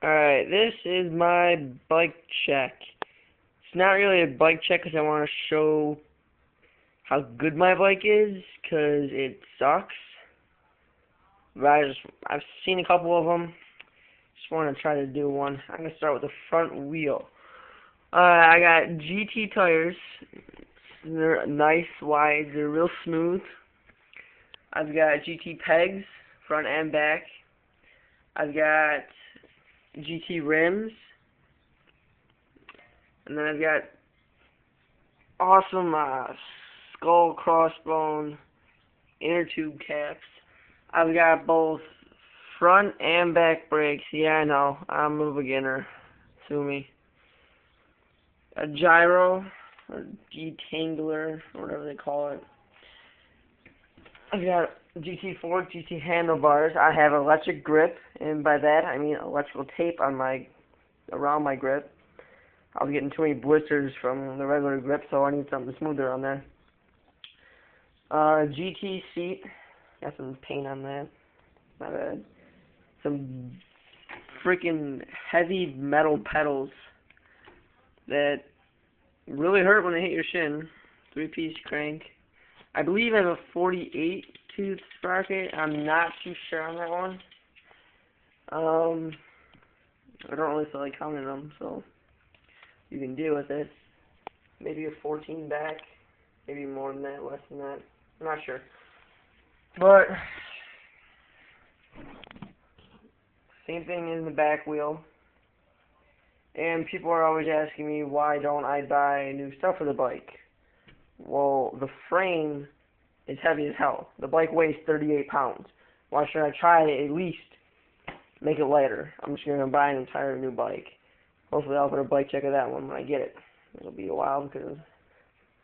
Alright, this is my bike check. It's not really a bike check because I want to show how good my bike is, because it sucks. But I've seen a couple of them. Just want to try to do one. I'm going to start with the front wheel. I got GT tires. They're nice, wide, they're real smooth. I've got GT pegs, front and back. I've got GT rims. And then I've got awesome skull crossbone inner tube caps. I've got both front and back brakes. Yeah, I know. I'm a beginner. Sue me. A gyro, or detangler, or whatever they call it. I've got GT fork, GT handlebars. I have electric grip, and by that I mean electrical tape on around my grip. I was getting too many blisters from the regular grip, so I need something smoother on there. GT seat. Got some paint on that. Not bad. Some freaking heavy metal pedals that really hurt when they hit your shin. 3-piece crank. I believe I have a 48 tooth sprocket. I'm not too sure on that one. I don't really feel like counting them, so you can deal with it. Maybe a 14 back, maybe more than that, less than that. I'm not sure. But same thing in the back wheel. And people are always asking me, why don't I buy new stuff for the bike? Well, the frame is heavy as hell. The bike weighs 38 pounds. Why should I try to at least make it lighter? I'm just going to buy an entire new bike. Hopefully I'll put a bike check of that one when I get it. It'll be a while because I'm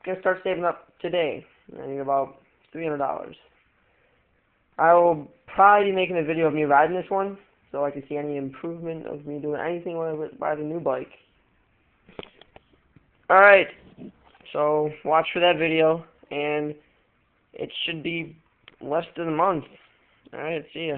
going to start saving up today. I need about $300. I will probably be making a video of me riding this one, so I can see any improvement of me doing anything when I buy the new bike. Alright, so watch for that video, and it should be less than a month. Alright, see ya.